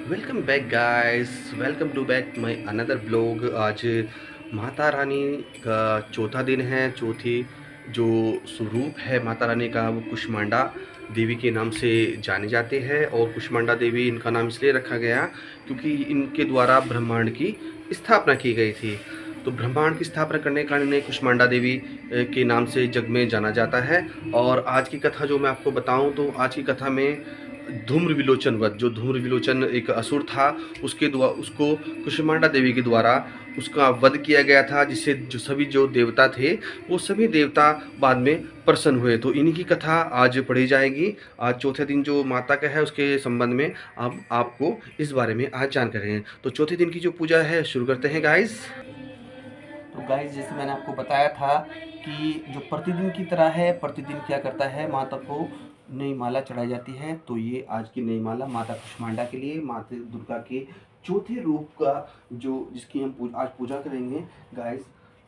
Welcome back guys. Welcome to back my another blog. आज माता रानी का चौथा दिन है। चौथी जो स्वरूप है माता रानी का वो कुष्मांडा देवी के नाम से जाने जाते हैं। और कुष्मांडा देवी इनका नाम इसलिए रखा गया क्योंकि इनके द्वारा ब्रह्मांड की स्थापना की गई थी। तो ब्रह्मांड की स्थापना करने के कारण इन्हें कुष्मांडा देवी के नाम से जग में जाना जाता है। और आज की कथा जो मैं आपको बताऊं तो आज की कथा में धूम्र विलोचन वध, जो धूम्र विलोचन एक असुर था, उसके द्वारा उसको कुष्मांडा देवी के द्वारा उसका वध किया गया था, जिससे जो देवता थे वो सभी देवता बाद में प्रसन्न हुए। तो इन्हीं की कथा आज पढ़ी जाएगी। आज चौथे दिन जो माता का है उसके संबंध में अब आपको इस बारे में आज जानकारी है। तो चौथे दिन की जो पूजा है शुरू करते हैं गाइस। तो गाइस जैसे मैंने आपको बताया था कि जो प्रतिदिन की तरह है, प्रतिदिन क्या करता है, माता को नई माला चढ़ाई जाती है। तो ये आज की नई माला माता कुष्मांडा के लिए, माता दुर्गा के चौथे रूप का जो जिसकी हम आज पूजा करेंगे गाइस।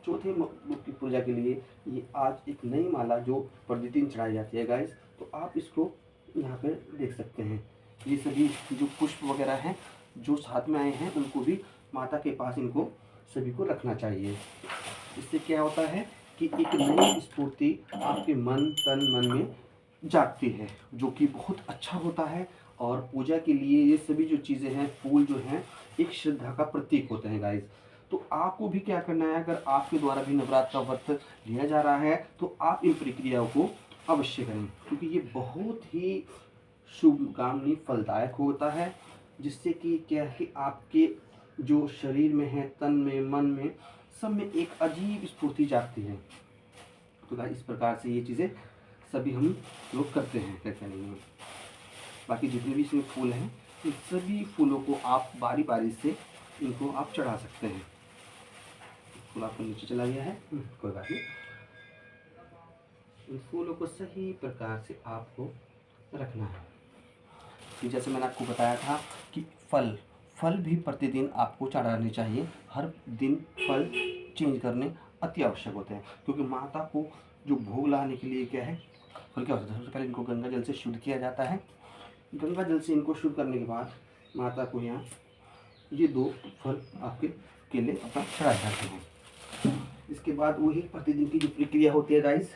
चौथे रूप की पूजा के लिए ये आज एक नई माला जो प्रतिदिन चढ़ाई जाती है गाइस। तो आप इसको यहाँ पे देख सकते हैं। ये सभी जो पुष्प वगैरह हैं जो साथ में आए हैं उनको भी माता के पास इनको सभी को रखना चाहिए। इससे क्या होता है कि एक नई स्फूर्ति आपके मन तन मन में जागती है, जो कि बहुत अच्छा होता है। और पूजा के लिए ये सभी जो चीज़ें हैं, फूल जो हैं, एक श्रद्धा का प्रतीक होते हैं गाइस। तो आपको भी क्या करना है, अगर आपके द्वारा भी नवरात्र का व्रत लिया जा रहा है तो आप इन प्रक्रियाओं को अवश्य करें, क्योंकि ये बहुत ही शुभकामनी फलदायक होता है। जिससे कि क्या है कि आपके जो शरीर में है, तन में, मन में, सब में एक अजीब स्फूर्ति जागती है। तो गाइस इस प्रकार से ये चीज़ें सभी हम लोग करते हैं, कैसे नहीं। बाकी जितने भी इसमें फूल हैं इन सभी फूलों को आप बारी बारी से इनको आप चढ़ा सकते हैं। फूल आपको नीचे चला गया है, कोई बात नहीं। इन फूलों को सही प्रकार से आपको रखना है। कि जैसे मैंने आपको बताया था कि फल फल भी प्रतिदिन आपको चढ़ाने चाहिए। हर दिन फल चेंज करने अति आवश्यक होते हैं, क्योंकि माता को जो भोग लगाने के लिए क्या है, फल क्या होता है। सबसे पहले इनको गंगा जल से शुद्ध किया जाता है। गंगा जल से इनको शुद्ध करने के बाद माता को यहाँ ये दो फल आपके केले अपना चढ़ा जाते हैं। इसके बाद वही प्रतिदिन की जो प्रक्रिया होती है गाइस,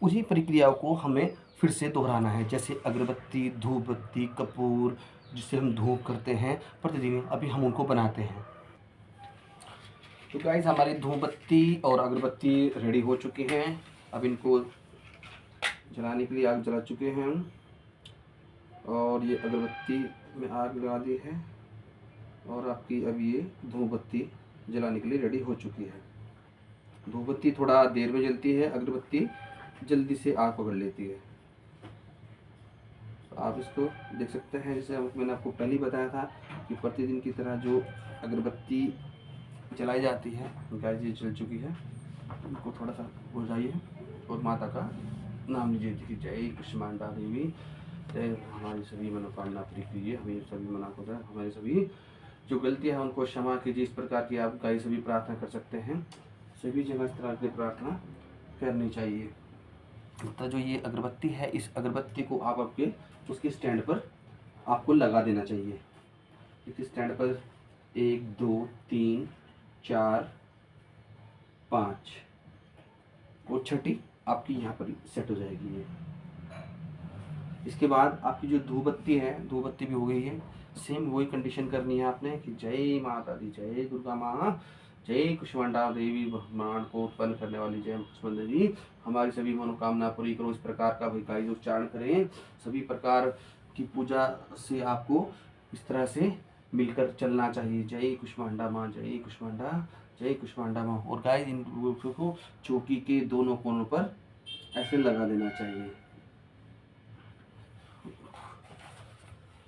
उसी प्रक्रियाओं को हमें फिर से दोहराना है। जैसे अगरबत्ती, धूप बत्ती, कपूर, जिससे हम धूप करते हैं प्रतिदिन, अभी हम उनको बनाते हैं। तो गाइस हमारी धूप बत्ती और अगरबत्ती रेडी हो चुकी हैं। अब इनको जलाने के लिए आग जला चुके हैं हम, और ये अगरबत्ती में आग लगा दी है, और आपकी अब ये धूप बत्ती जलाने के लिए रेडी हो चुकी है। धूप बत्ती थोड़ा देर में जलती है, अगरबत्ती जल्दी से आग पकड़ लेती है। तो आप इसको देख सकते हैं। जैसे मैंने आपको पहले ही बताया था कि प्रतिदिन की तरह जो अगरबत्ती जलाई जाती है, गाइस ये जल चुकी है। इनको थोड़ा सा बुझाइए और माता का नाम लीजिए कि जय कुष्मांडा देवी, जय हमारी सभी मनोकामना पूरी कीजिए, हमें सभी मना को हमारी सभी जो गलतियाँ हैं उनको क्षमा कीजिए। इस प्रकार की आप गाइस सभी प्रार्थना कर सकते हैं। सभी जगह इस तरह की प्रार्थना करनी चाहिए। तो जो ये अगरबत्ती है, इस अगरबत्ती को आप आपके उसके स्टैंड पर आपको लगा देना चाहिए। इस स्टैंड पर 1 2 3 4 5 और छठी आपकी यहाँ पर सेट हो जाएगी ये। इसके बाद आपकी जो धूप बत्ती है, धूप बत्ती भी हो गई है। सेम वही कंडीशन करनी है आपने कि जय माता दी, जय दुर्गा माँ, जय कुष्मांडा देवी, ब्रह्मांड को उत्पन्न करने वाली जय कुष्मांडा देवी, हमारी सभी मनोकामना पूरी करो। इस प्रकार का भिखारी उच्चारण करें। सभी प्रकार की पूजा से आपको इस तरह से मिलकर चलना चाहिए। जय कुष्मांडा माँ, जय कुष्मांडा, जय कुष्मांडा माँ। और गाइस इन को चौकी के दोनों कोनों पर ऐसे लगा देना चाहिए।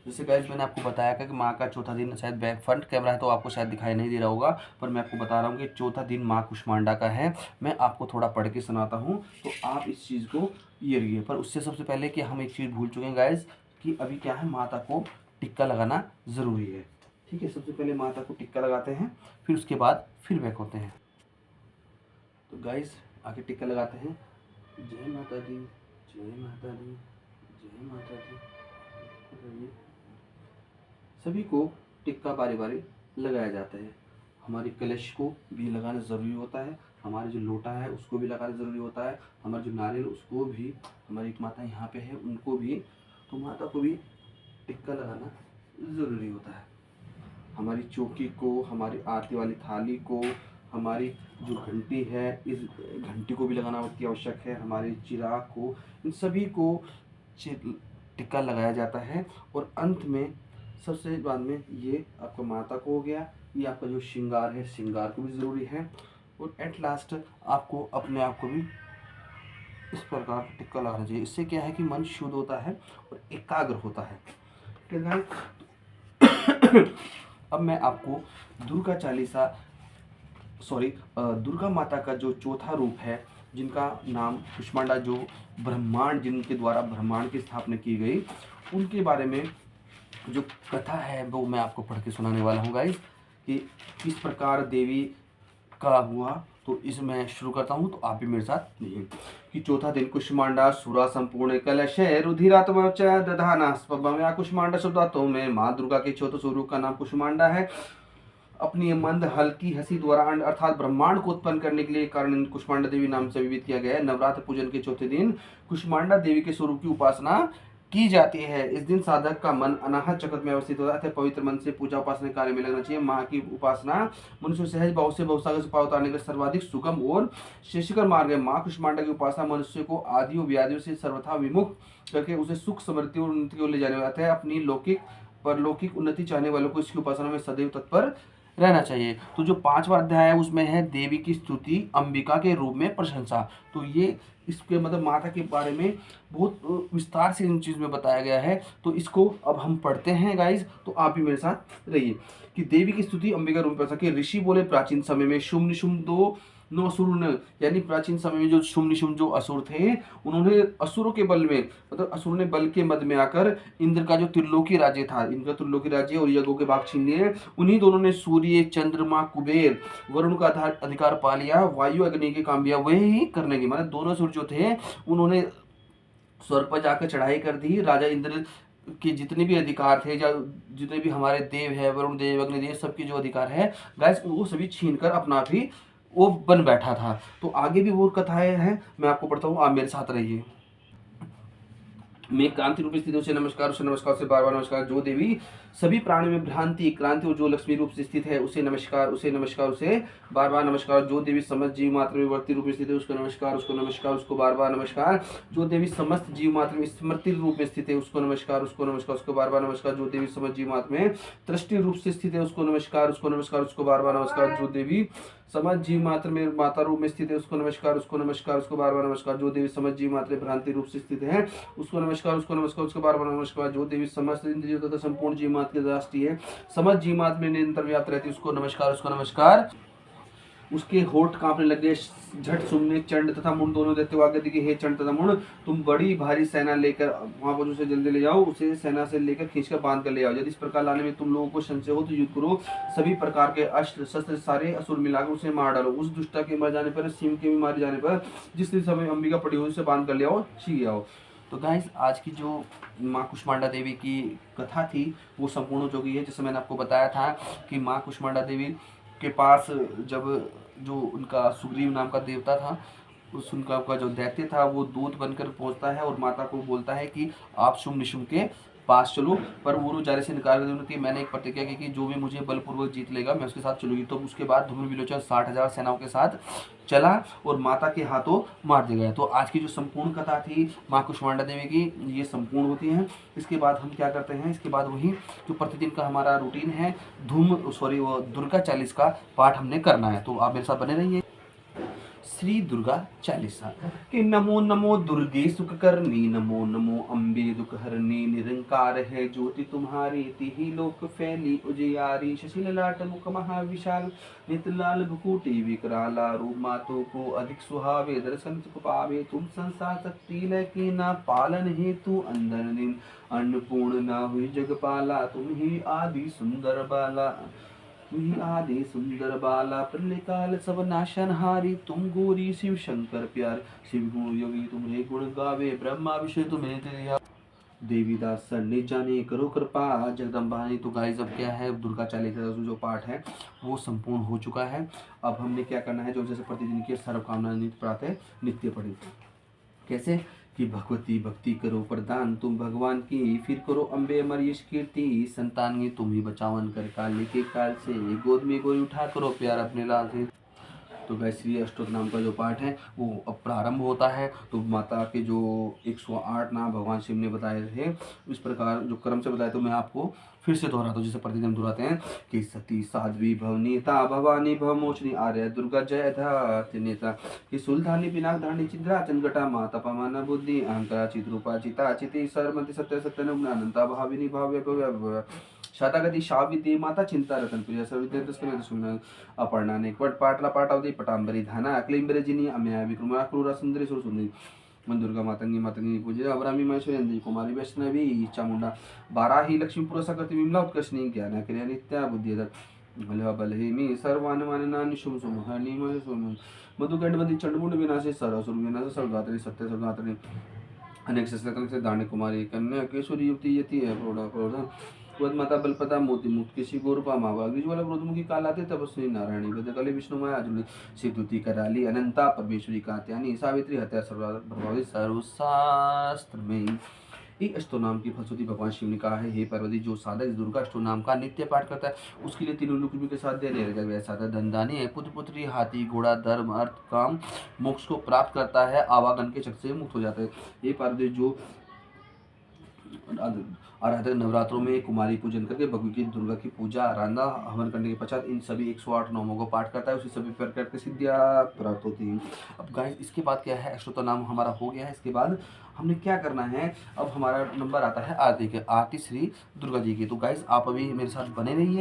जैसे गाइस मैंने आपको बताया कि माँ का चौथा दिन, शायद बैक फ्रंट कैमरा है तो आपको शायद दिखाई नहीं दे रहा होगा, पर मैं आपको बता रहा हूँ कि चौथा दिन माँ कुष्मांडा का है। मैं आपको थोड़ा पढ़ के सुनाता हूँ तो आप इस चीज़ को ये रहिए। पर उससे सबसे पहले कि हम एक चीज़ भूल चुके हैं गाइस, कि अभी क्या है, माता को टिक्का लगाना ज़रूरी है। ठीक है, सबसे पहले माता को टिक्का लगाते हैं, फिर उसके बाद फिर बैक होते हैं। तो गाइस आगे टिक्का लगाते हैं। जय माता दी, जय माता दी, जय माता दी। सभी को टिक्का बारी बारी लगाया जाता है। हमारी कलश को भी लगाना ज़रूरी होता है, हमारे जो लोटा है उसको भी लगाना ज़रूरी होता है, हमारा जो नारियल उसको भी, हमारी एक माता यहाँ पे है उनको भी, तो माता को भी टिक्का लगाना ज़रूरी होता है। हमारी चौकी को, हमारी आरती वाली थाली को, हमारी जो घंटी है इस घंटी को भी लगाना अति आवश्यक है, हमारे चिराग को, इन सभी को टिक्का लगाया जाता है। और अंत में सबसे बाद में ये आपका माता को हो गया, ये आपका जो श्रृंगार है श्रृंगार को भी ज़रूरी है। और एट लास्ट आपको अपने आप को भी इस प्रकार टिक्का लगाना चाहिए। इससे क्या है कि मन शुद्ध होता है और एकाग्र होता है। ठीक है। अब मैं आपको दुर्गा चालीसा दुर्गा माता का जो चौथा रूप है, जिनका नाम कुष्मांडा, जो ब्रह्मांड, जिनके द्वारा ब्रह्मांड की स्थापना की गई, उनके बारे में जो कथा है वो मैं आपको पढ़ के सुनाने वाला हूँ गाइस, कि किस प्रकार देवी का हुआ। तो इसमें शुरू करता हूँ, तो आप भी मेरे साथ नहीं कि चौथा दिन कुष्मांडा सुरा संपूर्ण कलश रुधिरात्म च दधाना स्पम्या कुष्मांडा शुद्धात्म में माँ दुर्गा के चौथे स्वरूप का नाम कुष्मांडा है। अपनी मंद हल्की हंसी द्वारा अर्थात ब्रह्मांड को उत्पन्न करने के लिए कारण कुष्मांडा देवी नाम से विविध किया गया है। नवरात्र पूजन के चौथे दिन कुष्मांडा देवी के स्वरूप की उपासना की जाती है। इस दिन साधक का मन अनाहत जगत में अवस्थित होता है, पवित्र मन से पूजा उपासना कार्य में लगना चाहिए। माँ की उपासना मनुष्य सहज भाव से भवसागर से पार उतारने का सर्वाधिक सुगम और श्रेष्ठकर मार्ग है। माँ कुष्मांडा की उपासना मनुष्य को आदियों व्याधियों से सर्वथा विमुक्त करके उसे सुख समृद्धि और उन्नति को ले जाने वाला है। अपनी लौकिक परलौकिक उन्नति चाहने वालों को इसकी उपासना में सदैव तत्पर रहना चाहिए। तो जो 5वां अध्याय है उसमें है देवी की स्तुति, अंबिका के रूप में प्रशंसा। तो ये इसके मतलब माता के बारे में बहुत विस्तार से इन चीज़ में बताया गया है। तो इसको अब हम पढ़ते हैं गाइज, तो आप भी मेरे साथ रहिए। कि देवी की स्तुति, अंबिका रूप में प्रशंसा। कि ऋषि बोले प्राचीन समय में शुम्भ निशुम्भ दो नो असुर ने, यानी प्राचीन समय में जो शुम्भ निशुम्भ जो असुर थे, उन्होंने असुरों के बल में, मतलब असुर ने बल के मद में आकर इंद्र का जो त्रिलोकी राज्य था, इनका त्रिलोकी राज्य और यज्ञों के भाग छीन लिए। उन्हीं दोनों ने सूर्य, चंद्रमा, कुबेर, वरुण का अधिकार पा लिया, वायु अग्नि के काम किया, वही ही करने की, मतलब दोनों असुर जो थे उन्होंने स्वर्ग पर जाकर चढ़ाई कर दी। राजा इंद्र के जितने भी अधिकार थे, या जितने भी हमारे देव है, वरुण देव, अग्निदेव, सबके जो अधिकार है गाइस, वो सभी छीन कर अपना भी वो बन बैठा था। तो आगे भी वो कथाएं हैं, मैं आपको पढ़ता हूँ, आप मेरे साथ रहिए। में क्रांति रूप स्थित उसे नमस्कार, उसे नमस्कार, उसे बार बार नमस्कार। जो देवी सभी प्राणियों में भ्रांति क्रांति और जो लक्ष्मी रूप से स्थित है उसे नमस्कार, उसे नमस्कार, उसे बार बार नमस्कार। जो देवी समस्त जीव मात्र में वर्ती रूप में स्थित है उसको नमस्कार, उसको नमस्कार, उसको बार बार नमस्कार। जो देवी समस्त जीव मात्र में स्मृति रूप में स्थित है उसको नमस्कार, उसको नमस्कार, उसको बार बार नमस्कार। जो देवी समस्त जीव मात्र में दृष्टि रूप से स्थित है उसको नमस्कार, उसको नमस्कार, उसको बार बार नमस्कार। जो देवी समझ जीव मात्र में माता रूप में स्थित है उसको नमस्कार, उसको नमस्कार, उसको बार बार नमस्कार। जो देवी समझ जीव मात्र भ्रांति रूप से स्थित है उसको नमस्कार, उसको नमस्कार, उसको बार बार नमस्कार। जो देवी समस्त इंद्रियों तथा संपूर्ण जीव मात्र के राष्ट्रीय है, समझ जीव मात्र में निरंतर व्याप्त रहती है उसको नमस्कार, उसको नमस्कार। उसके होठ कांपने लगे, झट सुनने चंड तथा मुंड दोनों देते हुए आगे दिखे, हे चंड तथा मुंड, तुम बड़ी भारी सेना लेकर वहां पर उसे जल्दी ले जाओ, उसे सेना से लेकर खींचकर बांध कर ले आओ। यदि इस प्रकार लाने में तुम लोगों को संशय हो तो युद्ध करो, सभी प्रकार के अस्त्र शस्त्र सारे असुर मिलाकर उसे मार डालो। उस दुष्टा के मर जाने पर, सिंह के भी मारे जाने पर, जिस समय अंबिका पड़ी हुई उसे बांध कर ले आओ, छी आओ। तो गाइस, आज की जो माँ कुष्मांडा देवी की कथा थी वो संपूर्ण हो चुकी है। जैसे मैंने आपको बताया था कि माँ कुष्मांडा देवी के पास जब जो उनका सुग्रीव नाम का देवता था, उस उनका का जो दैत्य था वो दूत बनकर पहुंचता है और माता को बोलता है कि आप शुम्भ निशुम्भ के पास चलो, पर वो जाने से इनकार कर देती। मैंने एक प्रतिज्ञा की कि जो भी मुझे बलपूर्वक जीत लेगा मैं उसके साथ चलूंगी। तो उसके बाद धूम्र विलोचन 60,000 सेनाओं के साथ चला और माता के हाथों मार दिया गया। तो आज की जो संपूर्ण कथा थी माँ कुष्मांडा देवी की, ये संपूर्ण होती है। इसके बाद हम क्या करते हैं, इसके बाद वही जो प्रतिदिन का हमारा रूटीन है वो दुर्गा चालीस का पाठ हमने करना है। तो आप मेरे साथ बने रहिए। श्री दुर्गा चालीसा। कि नमो नमो दुर्गे सुख करनी, नमो नमो अम्बे दुख हरनी, निरंकार है ज्योति तुम्हारी, तिहि लोक फैली उजियारी, शशि ललाट मुख महाविशाल, नित लाल भुकुटी विकराला, रूप मातो को अधिक सुहावे, दर्शन सुख पावे, तुम संसार शक्ति लकी ना, पालन हेतु अंदर दिन, अन्नपूर्ण ना हुई जगपाला, तुम ही आदि सुंदर बाला, तुम आदि सुंदर बाला, प्रलय काल सब नाशनहारी, तुम गौरी शिव शंकर प्यार, शिव गुण योगी तुम्हारे गुण गावे, ब्रह्मा विष्णु तुम्हें दिया, देवीदास सन्नि जाने करो कृपा जगदम्बानी। तो गाइस अब क्या है, दुर्गा चालीसा जो पाठ है वो संपूर्ण हो चुका है। अब हमने क्या करना है, जो जैसे प्रतिदिन की सर्वकामना नित्य प्रातः नित्य पढ़ी। कैसे कि भगवती भक्ति करो प्रदान तुम भगवान की, फिर करो अम्बे अमर यश कीर्ति, संतान की तुम ही बचावन कर काल के काल से, गोद में कोई उठा करो प्यार अपने लाल से। तो गायत्री अष्टोत्र नाम का जो पाठ है वो अब प्रारंभ होता है। तो माता के जो 108 नाम भगवान शिव ने बताए थे, इस प्रकार जो क्रम से बताए, तो मैं आपको फिर से दोहराता हूँ, जैसे प्रतिदिन हम दोहराते हैं कि सती साध्वी भवनीता भवानी भवमोचनी आर्य दुर्गा जय धात्रि नेता, कि सुलधानी पिनाक धानी चिद्रा चंद्रघटा माता पमान बुद्धि अहंकारा चिद्रूपा चिता चिति सरमति सत्य सत्य अनंता भाविनी भाव्य भव्य शतागती शाविदे माता चिंता रतन प्रिय सविद्य अपर्णा नेकवट पाटला पाटावती पटांबरी धाना क्लींबरे जिनी अम्या विक्रमा क्रूरा सुंदरी सुरसुंदरी मन दुर्गा मातंगी मातंगी पूजे अवरामी महेश्वरी कुमारी वैष्णवी चामुंडा बाराही लक्ष्मी पुरस्कृति विमला उत्कर्षणी ज्ञान क्रिया नित्या बुद्धिदर बलहेमी सर्वान माननानि शुम शुम हनि महेश्वम मधुकंडवती चंडमुंड विनाशे सरसुर विनाश सर्वगात्री सत्य सर्वगात्री अनेक से दाने कुमारी कन्या केशरी युवती यति है प्रौढ़ा प्रौढ़ा माता बलपदा मोती मुक्ति गोरुपा मावा विज्वल क्रोधमुखी कालाते तपस्वी नारायणी वेदकले विष्णुमाया अर्जुन सिद्धुति कराली अनंता परमेश्वरी कात्यानी सावित्री हत्या सर्वप्रभावी सर्वशास्त्र में। एक अष्टो नाम की फलश्रुति भगवान शिव ने कहा है, हे पार्वती जो साधक इस दुर्गा अष्टो नाम का नित्य पाठ करता है उसके लिए तीनों लोक के साथ दे रहेगा। साधक धनदानी है, पुत्र पुत्री हाथी घोड़ा धर्म अर्थ काम मोक्ष को प्राप्त करता है, आवागन के चक्र से मुक्त हो जाता है। हे पार्वती जो आराधक नवरात्रों में कुमारी पूजन करके भगवान की दुर्गा की पूजा आराधना हवन करने के पश्चात इन सभी 108 नामों को पाठ करता है, उसी सभी प्रकार की सिद्धियां प्राप्त होती हैं। अब गाइस इसके बाद क्या है, अष्टोत्तर नाम हमारा हो गया है। इसके बाद हमने क्या करना है, अब हमारा नंबर आता है आरती के, आरती श्री दुर्गा जी की। तो गाइस आप अभी मेरे साथ बने रहिए।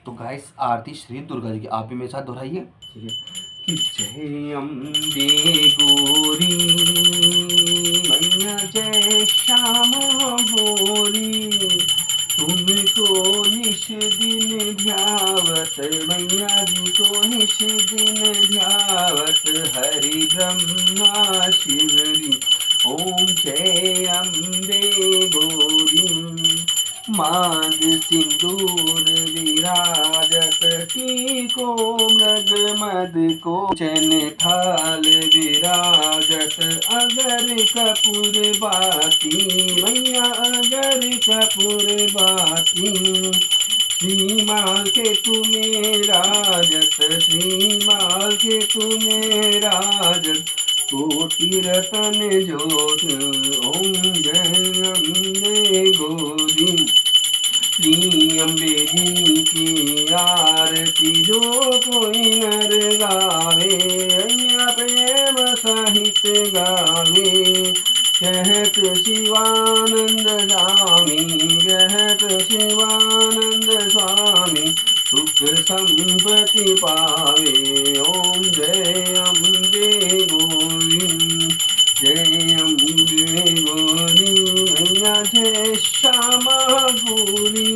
तो गाइस आरती श्री दुर्गा जी की आप भी मेरे साथ दोहराइए, ठीक है। कि जय अम्बे गौरी मैया जय श्यामा गौरी, तुमको निश दिन ध्यावत मैया जी को निश दिन ध्यावत, हरि ब्रह्मा शिवरी ओम जय अम्बे गौरी। मांग सिंदूर विराजत टीको मृग मद को चन थाल विराजत, अगर कपूर बाती मैया अगर कपूर बाती, श्रीमाल के तुम्हें राजत श्रीमाल के तुम्हें राजत, कोटि रतन जोत ओम जय अम्बे गौरी। श्री अम्बे जी की आरती जो कोई नर गावे, अय्या प्रेम सहित गावे, कहत शिवानंद स्वामी कहत शिवानंद स्वामी, सुख संपत्ति पावे ओम जय अम्बे गौरी। जय अम्बे गौरी मैया जय श्यामा गौरी,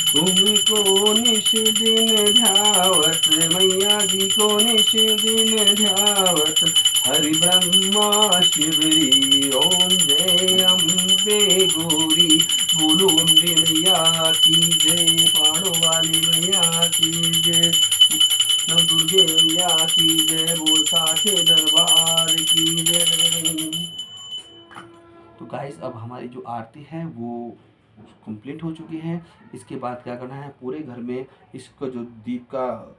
तुमको निश दिन ध्यावत मैया जी को निश दिन ध्यावत, हरि ब्रह्मा शिवरी ओम जय अम्बे गौरी। बोलो अम्बे मैया की जय, पहाड़ों वाली मैया की जय, नव दुर्गे मैया की जय, बोल साचे दरबार की जय। तो गाइस अब हमारी जो आरती है वो कंप्लीट हो चुकी है। इसके बाद क्या करना है, पूरे घर में इसका जो दीप का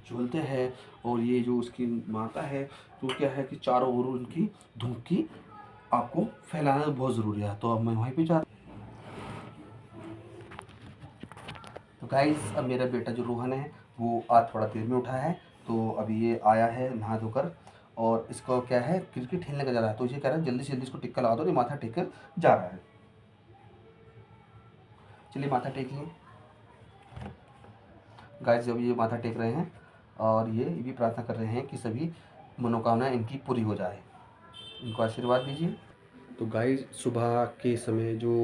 झूलते हैं और ये जो उसकी माता है, तो क्या है कि चारों ओर उनकी धूप की आपको फैलाना बहुत ज़रूरी है। तो अब मैं वहीं पे जा। तो गाइस अब मेरा बेटा जो रोहन है वो आज थोड़ा देर में उठा है, तो अभी ये आया है नहा धोकर, और इसको क्या है क्रिकेट खेलने का जा रहा है। तो ये कह रहा है जल्दी से जल्दी इसको टिक्का लगा दो, ये माथा टेक कर जा रहा है। चलिए माथा टेक लिए गाइस। जब ये माथा टेक रहे हैं और ये भी प्रार्थना कर रहे हैं कि सभी मनोकामनाएं इनकी पूरी हो जाए, इनको आशीर्वाद दीजिए। तो गाइस सुबह के समय जो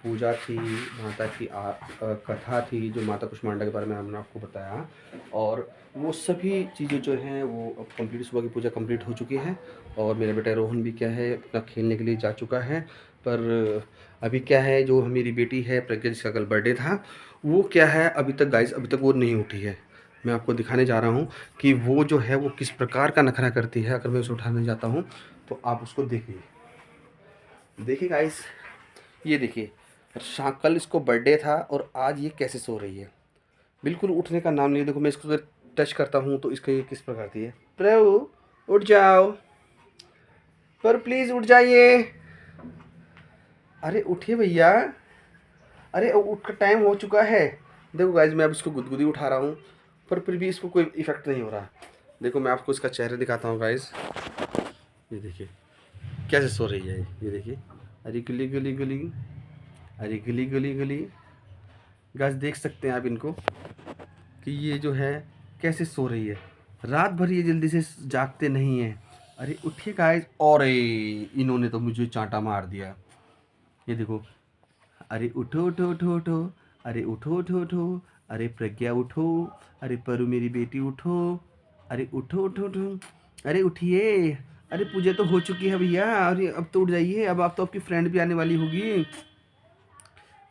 पूजा थी, माता की कथा थी, जो माता कुष्मांडा के बारे में हमने आपको बताया, और वो सभी चीज़ें जो हैं वो अब कंप्लीट, सुबह की पूजा कंप्लीट हो चुकी है। और मेरा बेटा रोहन भी क्या है अपना खेलने के लिए जा चुका है। पर अभी क्या है, जो मेरी बेटी है प्रज्ञा, जिसका कल बर्थडे था, वो क्या है अभी तक गाइस, अभी तक वो नहीं उठी है। मैं आपको दिखाने जा रहा हूँ कि वो जो है वो किस प्रकार का नखरा करती है। अगर मैं उसे उठाने जाता हूँ तो आप उसको देखिए, देखिए गाइस, ये देखिए, कल इसको बर्थडे था और आज ये कैसे सो रही है, बिल्कुल उठने का नाम नहीं। देखो मैं इसको अगर टच करता हूँ तो इसका ये किस प्रकार की है। प्रभु उठ जाओ, पर प्लीज़ उठ जाइए, अरे उठिए भैया, अरे उठ का टाइम हो चुका है। देखो गाइज, मैं अब इसको गुदगुदी उठा रहा हूँ पर फिर भी इसको कोई इफेक्ट नहीं हो रहा। देखो मैं आपको इसका चेहरा दिखाता हूँ गाइज, ये देखिए कैसे सो रही है, ये देखिए, अरे गली गली गली, अरे गली गली गली। गाइज देख सकते हैं आप इनको कि ये जो है कैसे सो रही है। रात भर ये जल्दी से जागते नहीं हैं। अरे उठिए गाइज, और इन्होंने तो मुझे चांटा मार दिया, ये देखो। अरे उठो उठो उठो उठो, अरे उठो उठो उठो, अरे प्रज्ञा उठो, अरे परू मेरी बेटी उठो, अरे उठो उठो उठो, अरे उठिए, अरे पूजा तो हो चुकी है भैया, अरे अब तो उठ जाइए, अब आप तो आपकी फ्रेंड भी आने वाली होगी।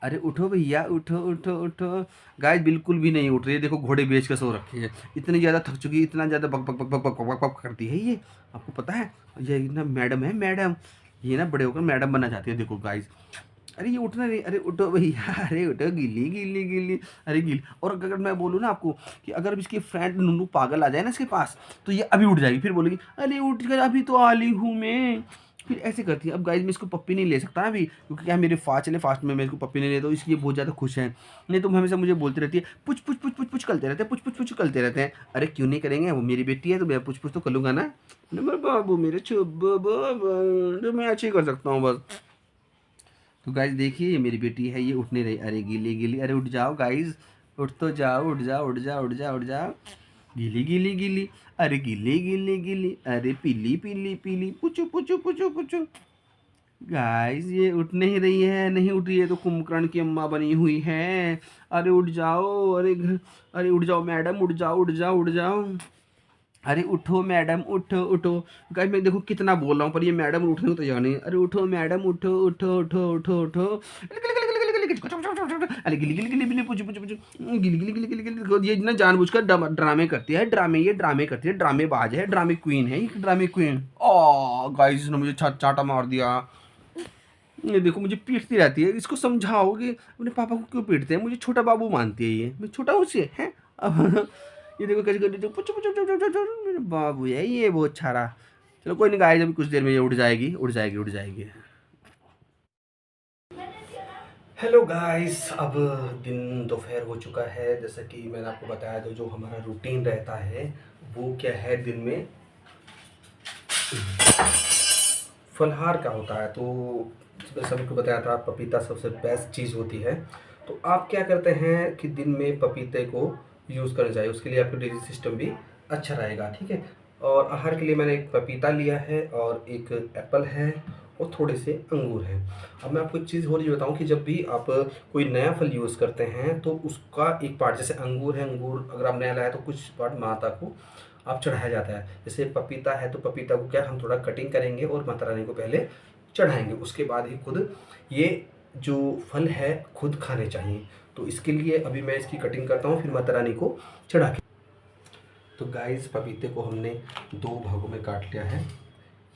अरे उठो भैया, उठो उठो उठो। गाय बिल्कुल भी नहीं उठ रही है, देखो घोड़े बेच कर सो रखी है, इतनी ज़्यादा थक चुकी है, इतना ज़्यादा बक बक बक बक बक बक बक करती है ये। आपको पता है ये ना मैडम है, मैडम, ये ना बड़े होकर मैडम बनना चाहती है। देखो गाइस, अरे ये उठना नहीं, अरे उठो भैया, अरे उठो, गिल्ली गिल्ली गिल्ली, अरे गिल्ली। और अगर मैं बोलूँ ना आपको कि अगर इसकी फ्रेंड नूनू पागल आ जाए ना इसके पास, तो ये अभी उठ जाएगी, फिर बोलेगी अरे उठ कर अभी तो आली हूँ मैं, फिर ऐसे करती है। अब गाइज मैं इसको पप्पी नहीं ले सकता अभी, क्योंकि क्या मेरे चले फास्ट में मैं इसको पप्पी नहीं लेता हूँ, इसलिए बहुत ज़्यादा खुश है। नहीं तो हमेशा मुझे बोलती रहती है पुछ पुछ पुछ पुछ पुछ करते रहते हैं, पुछ पुछ पुछ करते रहते हैं। अरे क्यों नहीं करेंगे, वो मेरी बेटी है तो मैं पुछ पुछ तो कर लूँगा ना। मेरे बाबू, मेरे तो मैं अच्छे ही कर सकता हूँ बस। तो गाइज देखिए, ये मेरी बेटी है, ये उठ नहीं रही। अरे गीली गीली, अरे उठ जाओ गाइज, उठ तो जाओ, उठ जाओ उठ जाओ उठ जाओ उठ जाओ, गीली गीली गीली, अरे गीली गीली गीली, अरे पीली पीली पीली, पुचू पुचू पुचू पुचू। गाइस ये उठ नहीं रही है, नहीं उठ रही है तो कुंभकर्ण की अम्मा बनी हुई है। अरे उठ जाओ, अरे उठ जाओ मैडम, उठ जाओ उठ जाओ उठ जाओ, अरे उठो मैडम, उठो उठो। गाइस मैं देखो कितना बोल रहा हूँ पर ये मैडम उठने को तैयार नहीं है। अरे उठो मैडम, उठो उठो उठो उठो उठो, अरे गिली गिली गिली गिली, पूछो पूछो पूछो, गिली गिली गिली गिली गिली। ये ना जानबूझकर ड्रामे करती है, ये ड्रामे करती है, ड्रामेबाज है, ड्रामे क्वीन है, ये ड्रामे क्वीन। ओ गाइस, इसने मुझे चाटा मार दिया। ये देखो मुझे पीटती रहती है, इसको समझाओ कि अपने पापा को क्यों पीटते हैं, मुझे छोटा बाबू मानती है ये, मैं छोटा हूँ उससे है। अब ये देखो कैसे करती है, पुचु पुचु पुचु पुचु, मेरे बाबू है ये बहुत अच्छा रहा। चलो कोई नहीं गाइस, अभी कुछ देर में ये उठ जाएगी उठ जाएगी उठ जाएगी। हेलो गाइस, अब दिन दोपहर हो चुका है। जैसा कि मैंने आपको बताया तो जो हमारा रूटीन रहता है वो क्या है, दिन में फलहार का होता है। तो मैं सभी को बताया था पपीता सबसे बेस्ट चीज़ होती है। तो आप क्या करते हैं कि दिन में पपीते को यूज़ करना चाहिए, उसके लिए आपका डाइजेस्ट सिस्टम भी अच्छा रहेगा, ठीक है। और आहार के लिए मैंने एक पपीता लिया है और एक एप्पल है और थोड़े से अंगूर हैं। अब मैं आपको एक चीज़ और ये बताऊँ कि जब भी आप कोई नया फल यूज़ करते हैं तो उसका एक पार्ट, जैसे अंगूर है, अंगूर अगर आप नया लाया तो कुछ पार्ट माता को आप चढ़ाया जाता है। जैसे पपीता है तो पपीता को क्या हम थोड़ा कटिंग करेंगे और माता रानी को पहले चढ़ाएंगे, उसके बाद ही खुद ये जो फल है खुद खाने चाहिए। तो इसके लिए अभी मैं इसकी कटिंग करता हूँ, फिर माता रानी को चढ़ा के। तो गाइस पपीते को हमने 2 भागों में काट लिया है।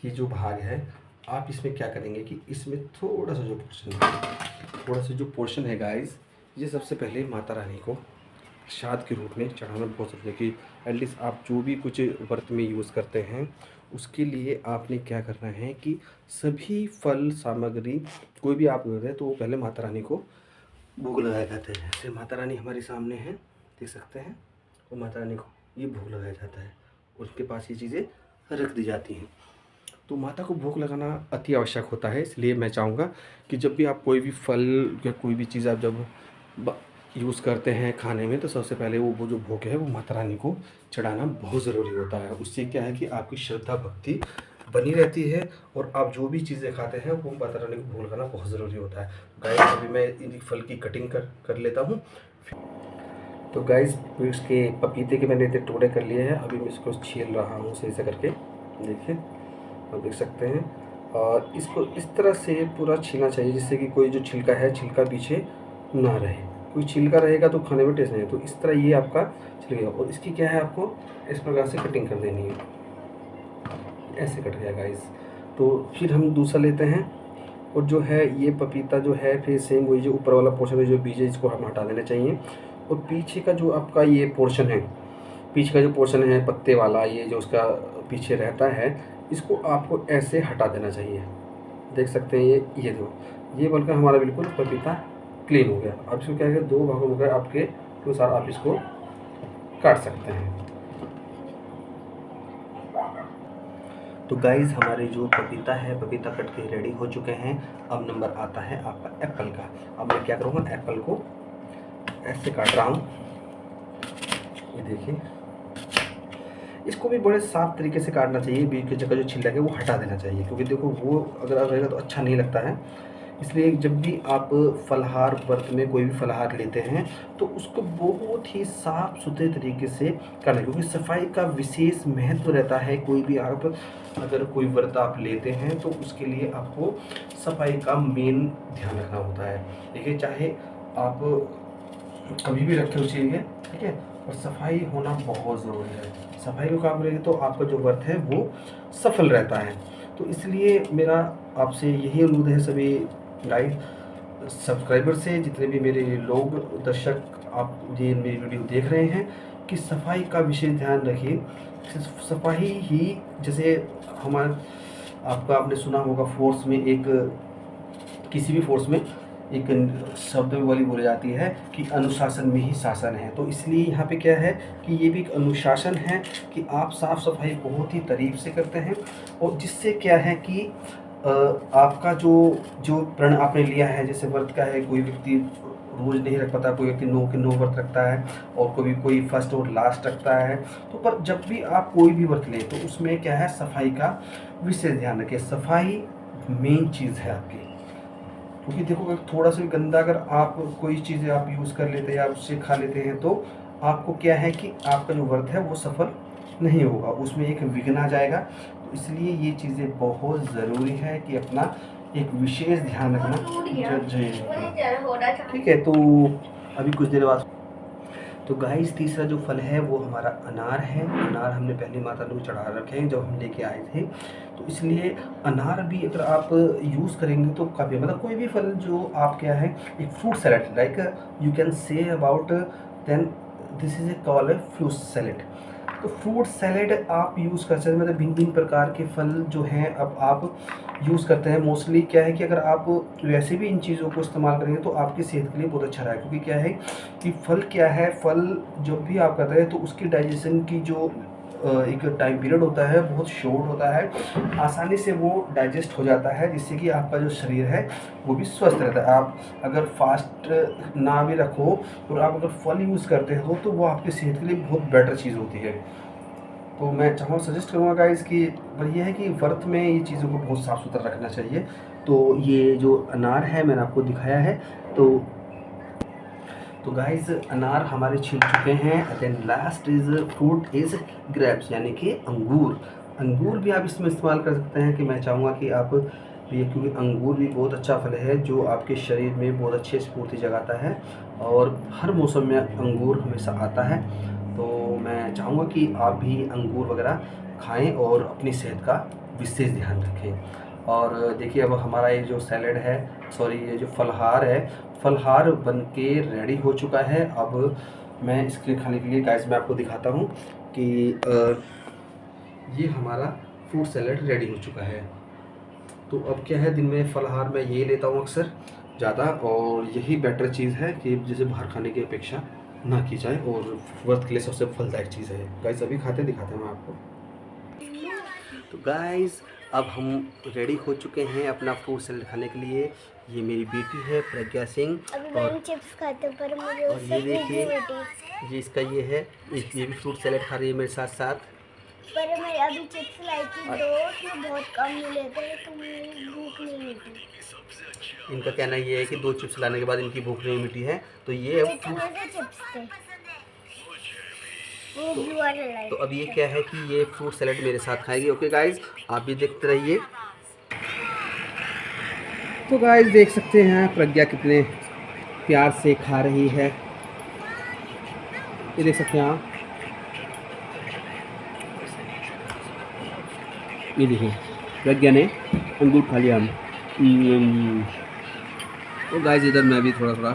ये जो भाग है आप इसमें क्या करेंगे कि इसमें थोड़ा सा जो पोर्शन है गाइस, ये सबसे पहले माता रानी को प्रसाद के रूप में चढ़ाना बहुत ज़रूरी है। कि एटलीस्ट आप जो भी कुछ व्रत में यूज़ करते हैं उसके लिए आपने क्या करना है कि सभी फल सामग्री कोई भी आप करते हैं तो वो पहले माता रानी को भोग लगाया जाता है। जैसे माता रानी हमारे सामने है, देख सकते हैं, और माता रानी को ये भोग लगाया जाता है, उसके पास ये चीज़ें रख दी जाती हैं। तो माता को भोग लगाना अति आवश्यक होता है। इसलिए मैं चाहूँगा कि जब भी आप कोई भी फल या कोई भी चीज़ आप जब यूज़ करते हैं खाने में तो सबसे पहले वो जो भोग है वो माता रानी को चढ़ाना बहुत ज़रूरी होता है। उससे क्या है कि आपकी श्रद्धा भक्ति बनी रहती है और आप जो भी चीज़ें खाते हैं वो माता रानी को भोग लगाना बहुत ज़रूरी होता है। गाइस अभी मैं इन फल की कटिंग कर लेता हूँ। तो गाइस इसके पपीते के मैंने इतने टुकड़े कर लिए हैं, अभी मैं इसको छील रहा हूँ सही से करके, देखिए आप देख सकते हैं। और इसको इस तरह से पूरा छीलना चाहिए जिससे कि कोई जो छिलका है, छिलका पीछे ना रहे। कोई छिलका रहेगा तो खाने में टेस्ट नहीं है। तो इस तरह ये आपका छिलेगा और इसकी क्या है, आपको इस प्रकार से कटिंग कर देनी है। ऐसे कट गया गाइस। तो फिर हम दूसरा लेते हैं और जो है ये पपीता जो है फिर सेम वही जो ऊपर वाला पोर्शन है, जो बीज है, इसको हम हटा देना चाहिए। और पीछे का जो आपका ये पोर्शन है, पीछे का जो पोर्शन है पत्ते वाला, ये जो उसका पीछे रहता है, इसको आपको ऐसे हटा देना चाहिए। देख सकते हैं ये दो, ये बनकर हमारा बिल्कुल पपीता क्लीन हो गया। अब इसको क्या है, दो भागों में आपके अनुसार आप इसको काट सकते हैं। तो गाइज़ हमारे जो पपीता है, पपीता कट के रेडी हो चुके हैं। अब नंबर आता है आपका एप्पल का। अब मैं क्या करूँगा, एप्पल को ऐसे काट रहा हूँ। ये देखिए, इसको भी बड़े साफ तरीके से काटना चाहिए। बीच की जगह जो छिलका है वो हटा देना चाहिए, क्योंकि देखो वो अगर रहेगा तो अच्छा नहीं लगता है। इसलिए जब भी आप फलाहार व्रत में कोई भी फलाहार लेते हैं तो उसको बहुत ही साफ़ सुथरे तरीके से करना, क्योंकि सफाई का विशेष महत्व रहता है। कोई भी आप अगर कोई व्रत आप लेते हैं तो उसके लिए आपको सफाई का मेन ध्यान रखना होता है। देखिए, चाहे आप कभी भी रखें उस चीज़ के, ठीक है, और सफाई होना बहुत ज़रूरी है। सफाई को काम करेंगे तो आपका जो व्रत है वो सफल रहता है। तो इसलिए मेरा आपसे यही अनुरोध है सभी गाइड सब्सक्राइबर से, जितने भी मेरे लोग दर्शक आप ये मेरी वीडियो देख रहे हैं, कि सफाई का विशेष ध्यान रखिए। सफाई ही जैसे आपका आपने सुना होगा फोर्स में एक, किसी भी फोर्स में एक शब्द वाली बोली जाती है कि अनुशासन में ही शासन है। तो इसलिए यहाँ पे क्या है कि ये भी एक अनुशासन है कि आप साफ़ सफाई बहुत ही तरीक़ से करते हैं, और जिससे क्या है कि आपका जो प्रण आपने लिया है, जैसे व्रत का है, कोई व्यक्ति रोज़ नहीं रख पाता, कोई व्यक्ति 9 के 9 व्रत रखता है और कोई फर्स्ट और लास्ट रखता है। तो पर जब भी आप कोई भी व्रत लें तो उसमें क्या है, सफाई का विशेष ध्यान रखें। सफाई मेन चीज़ है आपकी, क्योंकि देखो अगर थोड़ा सा गंदा अगर आप कोई चीज़ आप यूज़ कर लेते हैं या उससे खा लेते हैं तो आपको क्या है कि आपका जो व्रत है वो सफल नहीं होगा, उसमें एक विघ्न आ जाएगा। तो इसलिए ये चीज़ें बहुत ज़रूरी है कि अपना एक विशेष ध्यान रखना ठीक है। तो अभी कुछ देर बाद तो गाइस तीसरा जो फल है वो हमारा अनार है। अनार हमने पहले माता को चढ़ा रखे हैं जब हम लेके आए थे, तो इसलिए अनार भी अगर आप यूज़ करेंगे तो काफ़ी, मतलब कोई भी फल जो आप क्या है, एक fruit salad like you can say about then this is a call a fruit salad. तो फ्रूट सैलेड आप यूज़ कर सकते हैं, मतलब भिन्न भिन्न प्रकार के फल जो हैं अब आप यूज़ करते हैं। मोस्टली क्या है कि अगर आप वैसे भी इन चीज़ों को इस्तेमाल करेंगे तो आपकी सेहत के लिए बहुत अच्छा रहेगा, क्योंकि क्या है कि फल क्या है, फल जब भी आप करते हैं तो उसकी डाइजेशन की जो एक टाइम पीरियड होता है बहुत शॉर्ट होता है, आसानी से वो डाइजेस्ट हो जाता है, जिससे कि आपका जो शरीर है वो भी स्वस्थ रहता है। आप अगर फास्ट ना भी रखो और आप अगर फल यूज़ करते हो तो वो आपकी सेहत के लिए बहुत बेटर चीज़ होती है। तो मैं चाहूँगा, सजेस्ट करूँगा गाइस कि ये है कि व्रत में ये चीज़ों को बहुत साफ़ सुथरा रखना चाहिए। तो ये जो अनार है मैंने आपको दिखाया है। तो गाइस अनार हमारे छिल चुके हैं। Then last is fruit is grapes, यानी कि अंगूर। अंगूर भी आप इसमें इस्तेमाल कर सकते हैं, कि मैं चाहूँगा कि आप ये, क्योंकि अंगूर भी बहुत अच्छा फल है जो आपके शरीर में बहुत अच्छे स्फूर्ति जगाता है, और हर मौसम में अंगूर हमेशा आता है। तो मैं चाहूँगा कि आप भी अंगूर वगैरह खाएं और अपनी सेहत का विशेष ध्यान रखें। और देखिए अब हमारा ये जो सैलेड है, सॉरी ये जो फलहार है, फलहार बन के रेडी हो चुका है। अब मैं इसके खाने के लिए गाइस मैं आपको दिखाता हूँ कि ये हमारा फ्रूट सैलेड रेडी हो चुका है। तो अब क्या है, दिन में फलहार मैं ये लेता हूँ अक्सर ज़्यादा, और यही बेटर चीज़ है कि जैसे बाहर खाने की अपेक्षा ना की जाए, और व्रत के लिए सबसे फलदायक चीज़ है। गाइस अभी खाते दिखाते हैं मैं आपको। तो गाइस अब हम रेडी हो चुके हैं अपना फ्रूट सैलेड खाने के लिए। ये मेरी बेटी है प्रज्ञा सिंह, और चिप्स खाते पर मुझे और ये देखिए ये इसका ये है, ये भी फ्रूट सैलेड खा रही है मेरे साथ साथ। पर मैं अभी चिप्स लाई थी दो, उसमें बहुत कम मिले थे तो मेरी भूख नहीं मिटी। इनका कहना ये है कि 2 चिप्स लाने के बाद इनकी भूख नहीं मिटी है। तो ये चिप्स थे तो अब ये क्या है कि ये फ्रूट सैलेड मेरे साथ खाएगी। ओके गाइज आप भी देखते रहिए। तो गाइस देख सकते हैं प्रज्ञा कितने प्यार से खा रही है, ये देख सकते हैं आप। ये देखिए प्रज्ञा ने अंगूर खा लिया। तो गाइस इधर मैं भी थोड़ा थोड़ा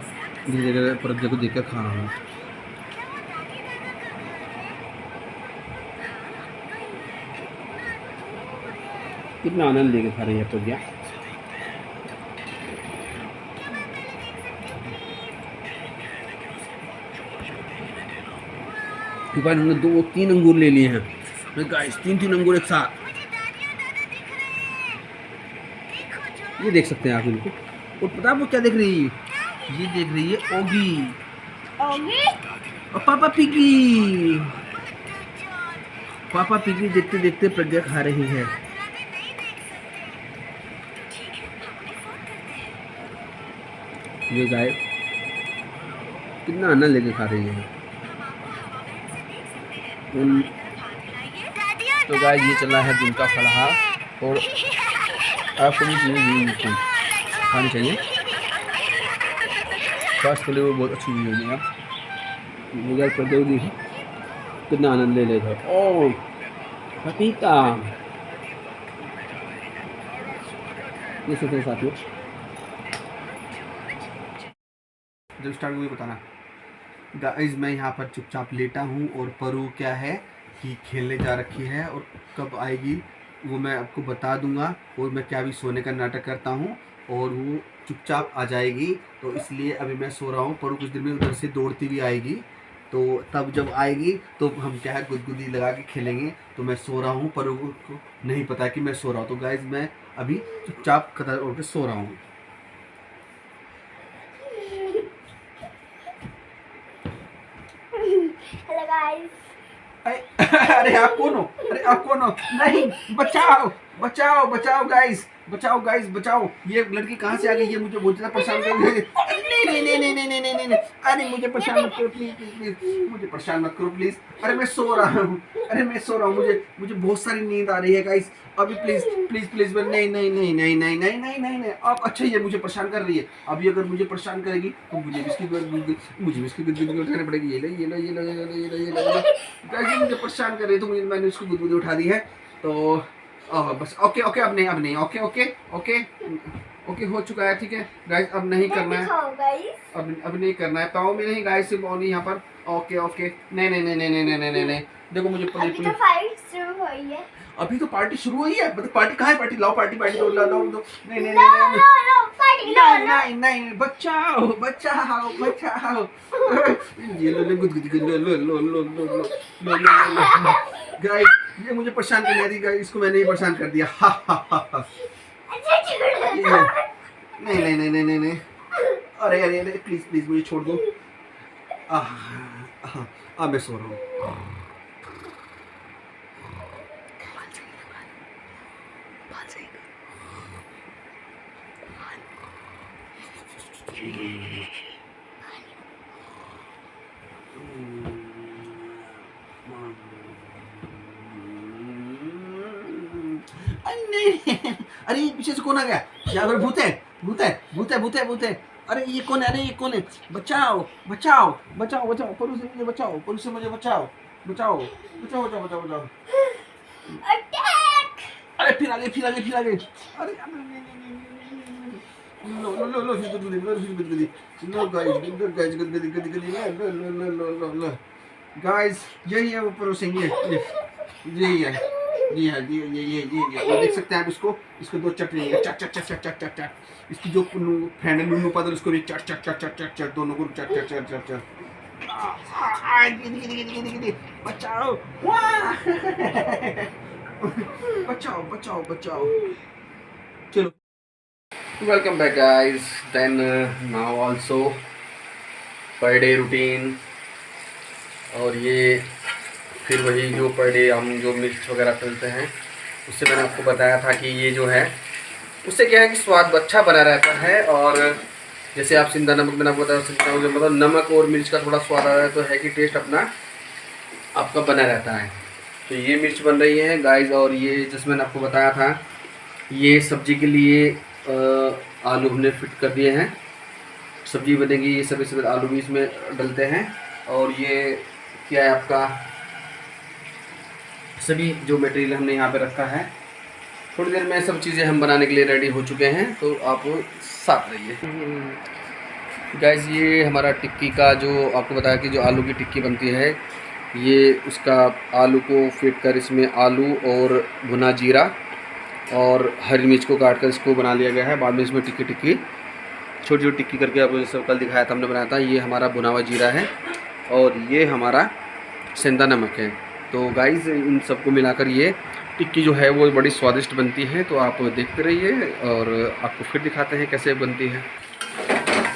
धीरे धीरे प्रज्ञा को देखकर खा रहा हूँ। कितना आनंद लेके खा रही है प्रज्ञा। इन्होंने 2-3 अंगूर ले लिए हैं गाइस, 3 अंगूर एक साथ। ये देख सकते हैं आप इनको। और पता है वो क्या देख रही है? ये देख रही है ओगी और पापा पिगी। पापा पिगी देखते देखते प्रज्ञा खा रही है। ये गाय कितना आनंद लेके खा रही है। तो गाय ये चला है दिन का फलाहार, और आपको भी चीज़ें खानी चाहिए, स्वास्थ्य के लिए वो बहुत अच्छी चीज़ होगी। आप ये गाय करते हुए कितना आनंद ले लेगा। ओ पपीता, ये सोचते साथियों जब स्टार्ट हुई बताना। गाइस मैं यहाँ पर चुपचाप लेटा हूँ और परू क्या है कि खेलने जा रखी है, और कब आएगी वो मैं आपको बता दूंगा। और मैं क्या भी सोने का नाटक करता हूँ और वो चुपचाप आ जाएगी, तो इसलिए अभी मैं सो रहा हूँ। परू कुछ देर में उधर से दौड़ती हुई आएगी, तो तब जब आएगी तो हम क्या है गुदगुदी लगा के खेलेंगे। तो मैं सो रहा हूँ, परू को नहीं पता कि मैं सो रहा हूँ। तो गाइस मैं अभी चुपचाप कदर ओढ़ के सो रहा हूँ। Hello guys. अरे आप कौन हो? अरे आप कौन हो? नहीं, बचाओ बचाओ बचाओ गाइस, बचाओ गाइस बचाओ। ये लड़की कहाँ से आ गई? ये मुझे बहुत ज़्यादा परेशान कर रही है। नहीं नहीं नहीं नहीं नहीं नहीं नहीं नहीं, अरे मुझे परेशान मत करो प्लीज प्लीज प्लीज, मुझे परेशान मत करो प्लीज। अरे मैं सो रहा हूँ, अरे मैं सो रहा हूँ, मुझे मुझे बहुत सारी नींद आ रही है गाइस। अभी प्लीज प्लीज प्लीज, नहीं नहीं नहीं नहीं नहीं नहीं नहीं नहीं नहीं आप। अच्छा ये मुझे परेशान कर रही है, अभी अगर मुझे परेशान करेगी तो मुझे भी इसकी गुदगुदी उठानी पड़ेगी। ये लो ये लो ये लो ये लो ये लो ये लो गाइस, मुझे परेशान कर रही है तो मैंने उसको गुदगुदी उठा दी है। तो बस ओके ओके, अब नहीं ओके ओके ओके ओके हो चुका है, ठीक है गाइस। अब नहीं करना है, अब नहीं करना है। पाँव में नहीं गाइस, सिर्फ नहीं यहाँ पर। ओके ओके, नहीं नहीं नहीं नहीं नहीं नहीं नहीं नहीं, देखो मुझे अभी तो फाइट शुरू हुई है। अभी तो पार्टी शुरू हुई है। मतलब पार्टी कहाँ है? पार्टी लाओ, पार्टी पार्टी दो, लाओ दो। नहीं नहीं नहीं नहीं, बचाओ बचाओ बचाओ। ये लो गुदगुदी लो लो लो लो लो लो लो। गाइस ये मुझे परेशान कर दिया गाइस, इसको मैंने ही परेशान कर दिया। हा हा हा। नहीं नहीं नहीं नहीं नहीं, अरे अरे अरे प्लीज प्लीज मुझे छोड़ दो। अब मैं सो रहा हूँ। अरे पीछे से कौन आ गया? यहाँ पर भूत है भूत है भूत है भूत है भूत है। अरे ये कौन है? अरे ये कौन है? बचाओ बचाओ बचाओ बचाओ, परू से मुझे बचाओ, परू से मुझे बचाओ बचाओ बचाओ बचाओ बचाओ बचाओ। अरे फिर आगे फिर आगे फिर आगे। अरे लो लो लो लो फिर गुदगुदी लो फिर गुदगुदी लो गाइस गुदगुदी गुदगुदी लो लो लो लो लो लो गाइस। यही है वो परू सिंह, यही है जी हाँ जी ये देख सकते हैं आप। इसको दो चट लेंगे, चट चट चट चट चट चट। इसकी जो फ्रेंड है नुनू पादल, उसको भी चट चट चट चट चट चट, दोनों को चट चट चट चट चट। बचाओ बचाओ बचाओ बचाओ। चलो welcome back guys. Then now also per day routine, और ये फिर वही जो पर डे हम जो मिर्च वगैरह तलते हैं, उससे मैंने आपको बताया था कि ये जो है उससे क्या है कि स्वाद अच्छा बना रहता है। और जैसे आप सिंधा नमक मैंने आपको बताया, सिंधा मतलब नमक और मिर्च का थोड़ा स्वाद आ रहा है, तो है कि टेस्ट अपना आपका बना रहता है। तो ये मिर्च बन रही है गाइस, और ये जैसे मैंने आपको बताया था ये सब्जी के लिए आलू हमने फिट कर दिए हैं, सब्जी बनेगी। ये सभी सभी आलू भी इसमें डलते हैं। और ये क्या है आपका, सभी जो मटेरियल हमने यहाँ पे रखा है। थोड़ी देर में सब चीज़ें हम बनाने के लिए रेडी हो चुके हैं, तो आप साथ रहिए। गाइस ये हमारा टिक्की का जो आपको बताया कि जो आलू की टिक्की बनती है, ये उसका आलू को फिट कर इसमें आलू और भुना जीरा और हरी मिर्च को काट कर इसको बना लिया गया है। बाद में इसमें टिक्की छोटी छोटी टिक्की करके आपको जैसे कल दिखाया था हमने बनाया था। ये हमारा भुना हुआ जीरा है और ये हमारा सेंधा नमक है। तो गाइस इन सबको मिलाकर ये टिक्की जो है वो बड़ी स्वादिष्ट बनती है। तो आप देखते रहिए और आपको फिर दिखाते हैं कैसे बनती है।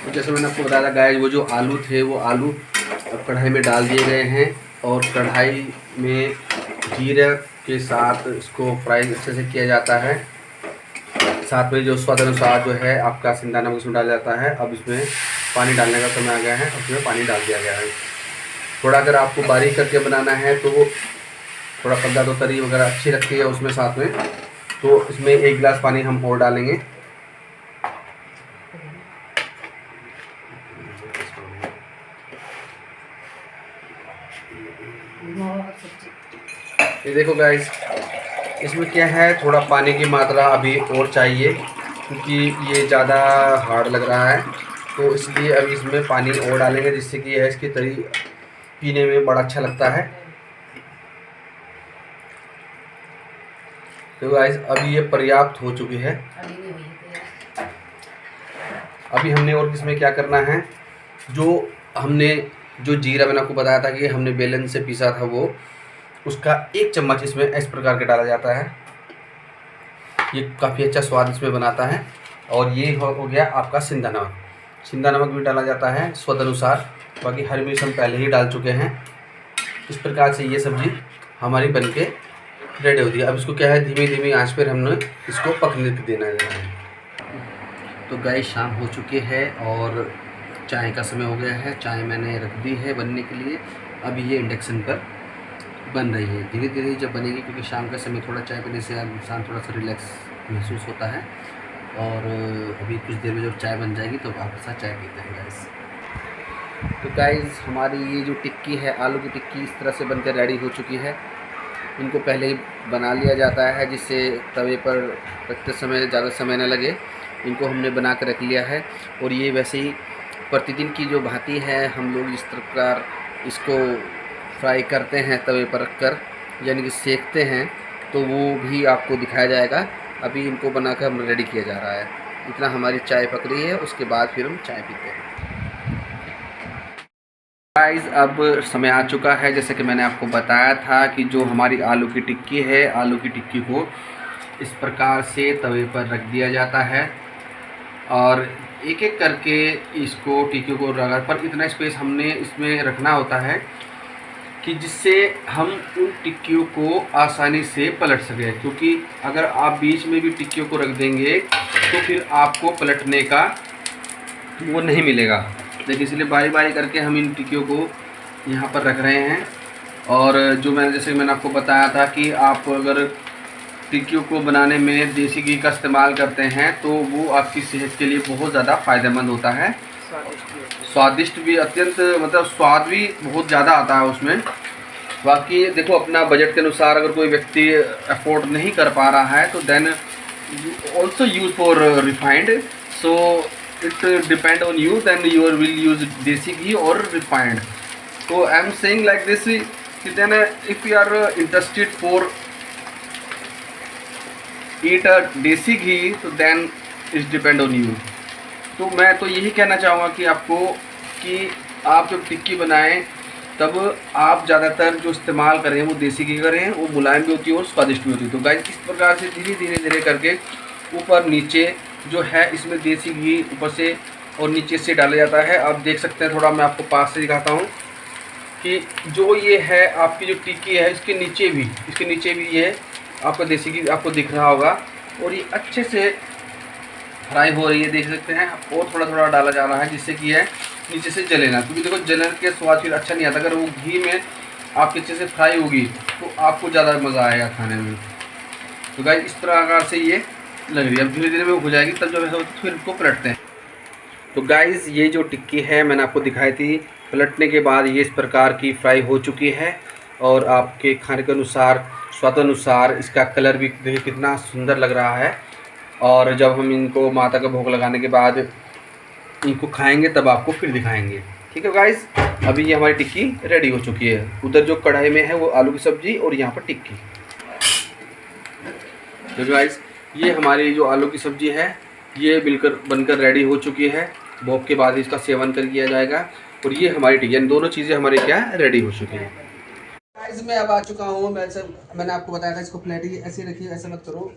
तो जैसे मैंने आपको बताया था गाइस, वो जो आलू थे वो आलू अब कढ़ाई में डाल दिए गए हैं और कढ़ाई में जीरे के साथ इसको फ्राई अच्छे से किया जाता है। साथ में जो स्वाद अनुसार जो है आपका सेंधा नमक इसमें डाला जाता है। अब इसमें पानी डालने का समय आ गया है, उसमें पानी डाल दिया गया है। थोड़ा अगर आपको बारीक करके बनाना है तो थोड़ा पतला तो तरी वगैरह अच्छी लगती है उसमें साथ में। तो इसमें 1 गिलास पानी हम और डालेंगे। ये देखो गाइस, इसमें क्या है, थोड़ा पानी की मात्रा अभी और चाहिए क्योंकि ये ज़्यादा हार्ड लग रहा है। तो इसलिए अभी इसमें पानी और डालेंगे जिससे कि यह इसकी तरी पीने में बड़ा अच्छा लगता है। तो गाइस अभी ये पर्याप्त हो चुकी है। अभी हमने और इसमें क्या करना है, जो जीरा मैंने आपको बताया था कि हमने बेलन से पीसा था, वो उसका 1 चम्मच इसमें इस प्रकार के डाला जाता है। ये काफ़ी अच्छा स्वाद इसमें बनाता है। और ये हो गया आपका सेंधा नमक। सेंधा नमक भी डाला जाता है स्वाद अनुसार। बाकी हरी मिर्च हम पहले ही डाल चुके हैं। इस प्रकार से ये सब्ज़ी हमारी बनके रेडी होती है। अब इसको क्या है, धीमी धीमी आंच पर हमने इसको पकने देना है। तो गाइस शाम हो चुकी है और चाय का समय हो गया है। चाय मैंने रख दी है बनने के लिए। अभी ये इंडक्शन पर बन रही है। धीरे धीरे जब बनेगी, क्योंकि शाम का समय थोड़ा चाय पीने से इंसान थोड़ा सा रिलैक्स महसूस होता है। और अभी कुछ देर में जब चाय बन जाएगी तो आपके साथ चाय पीते हैं गाइस। तो गाइस हमारी ये जो टिक्की है, आलू की टिक्की इस तरह से बनकर रेडी हो चुकी है। इनको पहले ही बना लिया जाता है जिससे तवे पर रखते समय ज़्यादा समय न लगे। इनको हमने बना कर रख लिया है। और ये वैसे ही प्रतिदिन की जो भांति है, हम लोग इस प्रकार इसको फ्राई करते हैं तवे पर रख कर, यानी कि सेकते हैं, तो वो भी आपको दिखाया जाएगा। अभी इनको बनाकर हम रेडी किया जा रहा है। इतना हमारी चाय पक रही है, उसके बाद फिर हम चाय पीते हैं। गाइस अब समय आ चुका है, जैसे कि मैंने आपको बताया था कि जो हमारी आलू की टिक्की है, आलू की टिक्की को इस प्रकार से तवे पर रख दिया जाता है और एक एक करके इसको टिक्की को रगड़ पर इतना स्पेस हमने इसमें रखना होता है कि जिससे हम उन टिक्कियों को आसानी से पलट सकें। क्योंकि अगर आप बीच में भी टिक्कियों को रख देंगे तो फिर आपको पलटने का वो नहीं मिलेगा। लेकिन इसलिए बारी बारी करके हम इन टिक्कियों को यहाँ पर रख रहे हैं। और जो जैसे मैंने आपको बताया था कि आप अगर टिक्कियों को बनाने में देसी घी का इस्तेमाल करते हैं तो वो आपकी सेहत के लिए बहुत ज़्यादा फ़ायदेमंद होता है। स्वादिष्ट भी अत्यंत, मतलब स्वाद भी बहुत ज़्यादा आता है उसमें। बाकी देखो अपना बजट के अनुसार अगर कोई व्यक्ति अफोर्ड नहीं कर पा रहा है तो then also use for refined. So it depend on you, then you will use desi ghee और रिफाइंड। तो I am saying like this कि then if you are interested for eat a desi ghee तो then it's depend on you. तो मैं तो यही कहना चाहूँगा कि आपको कि आप जब टिक्की बनाएं तब आप ज़्यादातर जो इस्तेमाल करें वो देसी घी करें, वो मुलायम भी होती है और स्वादिष्ट भी होती है। तो गाइस इस प्रकार से धीरे धीरे करके ऊपर नीचे जो है इसमें देसी घी ऊपर से और नीचे से डाला जाता है। आप देख सकते हैं, थोड़ा मैं आपको पास से दिखाता हूँ कि जो ये है आपकी जो टिक्की है इसके नीचे भी ये आपका देसी घी आपको दिख रहा होगा और ये अच्छे से फ्राई हो रही है, देख सकते हैं। और थोड़ा थोड़ा डाला जा रहा है जिससे कि है नीचे से जले ना, क्योंकि देखो जलन के स्वाद फिर अच्छा नहीं आता। अगर वो घी में आपके अच्छे से फ्राई होगी तो आपको ज़्यादा मज़ा आएगा खाने में। तो गाइस इस प्रकार से ये लग रही है। अब धीरे धीरे वो हो जाएगी, तब जब ऐसा होता है तो फिर इसको पलटते हैं। तो गाइस ये जो टिक्की है मैंने आपको दिखाई थी, पलटने के बाद ये इस प्रकार की फ्राई हो चुकी है। और आपके खाने के अनुसार, स्वाद अनुसार इसका कलर भी देखिए कितना सुंदर लग रहा है। और जब हम इनको माता का भोग लगाने के बाद इनको खाएंगे तब आपको फिर दिखाएंगे। ठीक है गाइस, अभी ये हमारी टिक्की रेडी हो चुकी है। उधर जो कढ़ाई में है वो आलू की सब्ज़ी और यहाँ पर टिक्की। तो गाइस ये हमारी जो आलू की सब्ज़ी है ये बिल्कुल बनकर रेडी हो चुकी है। भोग के बाद इसका सेवन कर किया जाएगा। और ये हमारी टिक्की, यानी दोनों चीज़ें हमारी क्या रेडी हो चुकी है। गाइस मैं अब आ चुका हूँ। मैंने आपको बताया था इसको प्लेट ही ऐसे रखिए, ऐसा मत करो।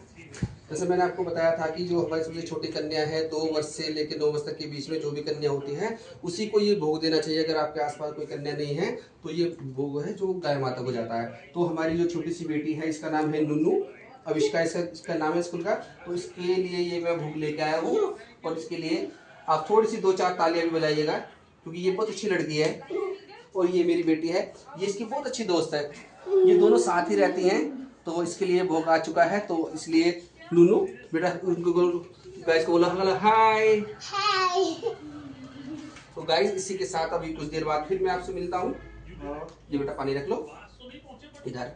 जैसे मैंने आपको बताया था कि जो हमारी सबसे छोटी कन्या है 2 वर्ष से लेकर 9 वर्ष तक के बीच में जो भी कन्या होती है उसी को ये भोग देना चाहिए। अगर आपके आसपास कोई कन्या नहीं है तो ये भोग है जो गाय माता को जाता है। तो हमारी जो छोटी सी बेटी है इसका नाम है नुनू, अविष्का इसका नाम है स्कूल का। तो इसके लिए ये मैं भोग लेके आया हूँ। और इसके लिए आप थोड़ी सी 2-4 तालियां भी बजाइएगा, क्योंकि ये बहुत अच्छी लड़की है। और ये मेरी बेटी है, ये इसकी बहुत अच्छी दोस्त है। ये दोनों साथ ही रहती हैं। तो इसके लिए भोग आ चुका है। तो इसलिए नूनू बेटा उनको गाइस को बोला हेलो हाय। तो गाइस इसी के साथ अभी कुछ देर बाद फिर मैं आपसे मिलता हूँ। ये बेटा पानी रख लो इधर।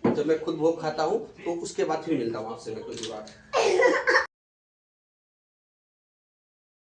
जब मैं खुद भोग खाता हूँ तो उसके बाद फिर मिलता हूँ आपसे मैं कुछ देर बाद।